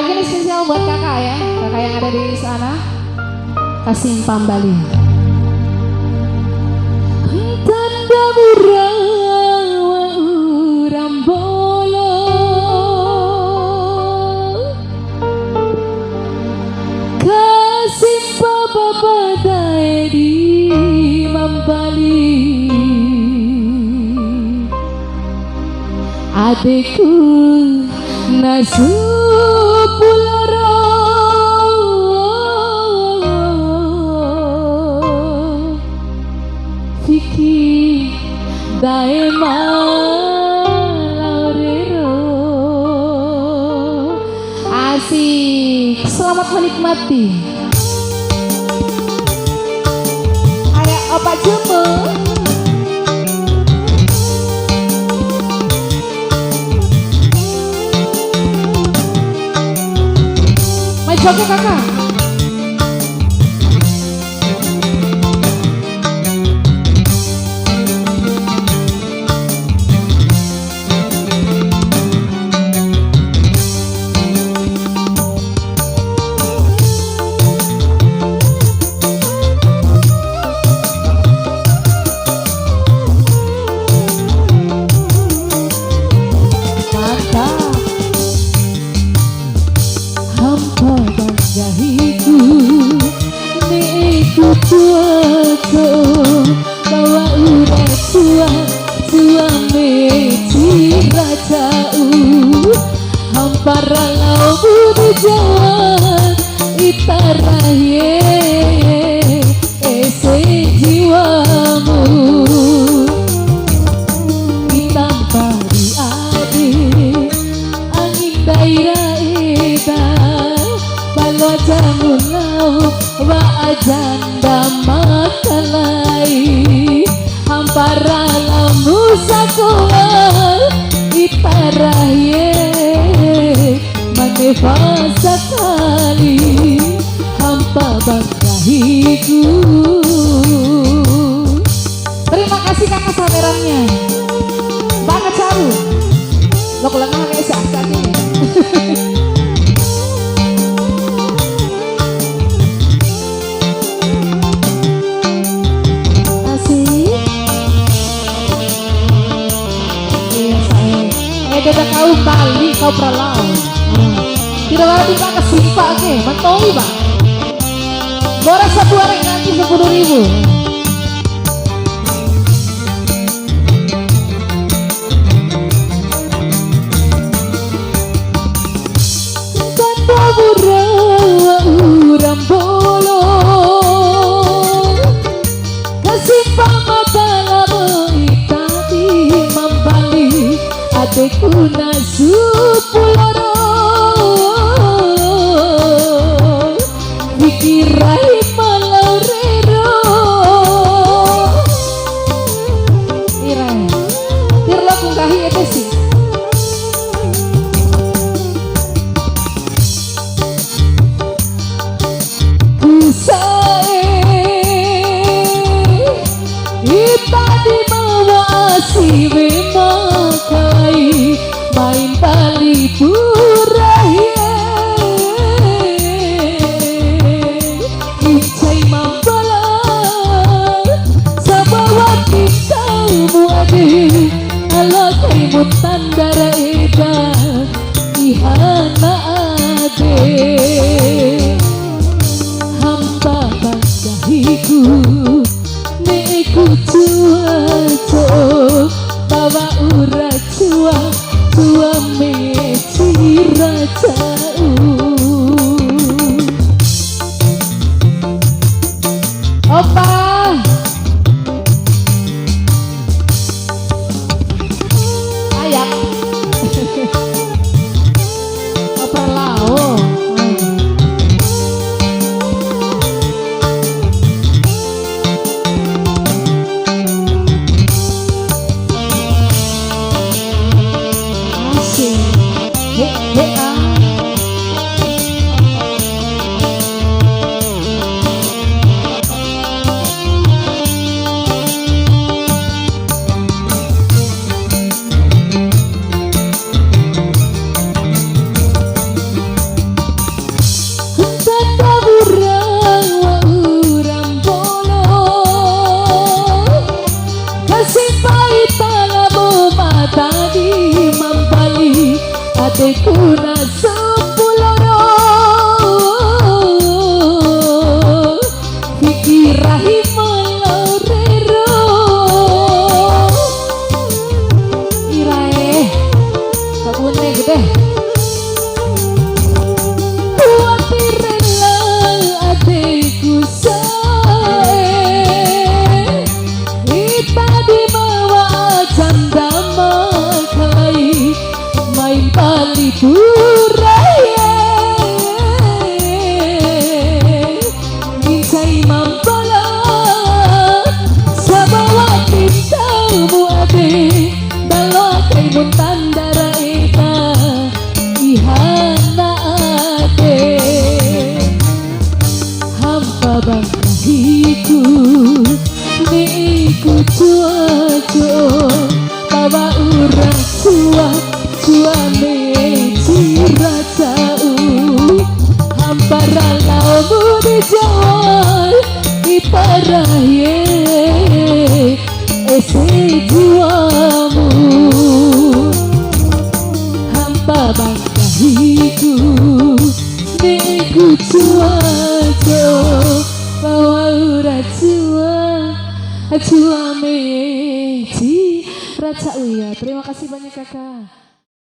Lagu ini spesial buat kakak ya, kakak yang ada di sana. Kasih Pambali. Tanda urang bolo kasih babadae di Mambali. Adekku nasu pularo Vicky daema laurero. Asik, selamat menikmati. Ayo opa jumbo. Oke kakak. Jahiku niku tuaku bawa urat tua meci rajau hampara lau budu jawa itaraye ese jiwamu ditampari ade angin daerah jamulau wa ajanda makalai hampara lamu sakoa itaraye manefa sekali hampa bangkahiku. Terima kasih kakak sawerannya banget saru lo kulang kayak saat ini. Dada kau Bali kau pralau tidak ada di mana simpak ke mentoi bang boras satu orang nanti 10.000. Tanda urang bolo kasih pamata lama itati Mambali. Adekku nasu pularo pikirai malaurero irai tirlo kungkahi itu sih kusae itadi mawasi wemakai main tali purahe incai mambala sabawati kamu ade alakai mutandara eda ihana ade hampa bangkahiku neku cuaco bawa urat tua meci rajau. Opa ayak opa lao Atiku nasepuloro pikirahi malorero irae kabune gede kuatirela atiku sae kita dibawa canda makai main pali buraya mincai mampala sabawa tindamu ade dalokai muntandara eka ihana ade hampa bangkahiku niku cuaco bawa urang cua mecira tau hampara laumu dijual iparaye ese juamu hampa bangkahiku niku cuaco bawa ura cua mecira tau ya. Terima kasih banyak kakak.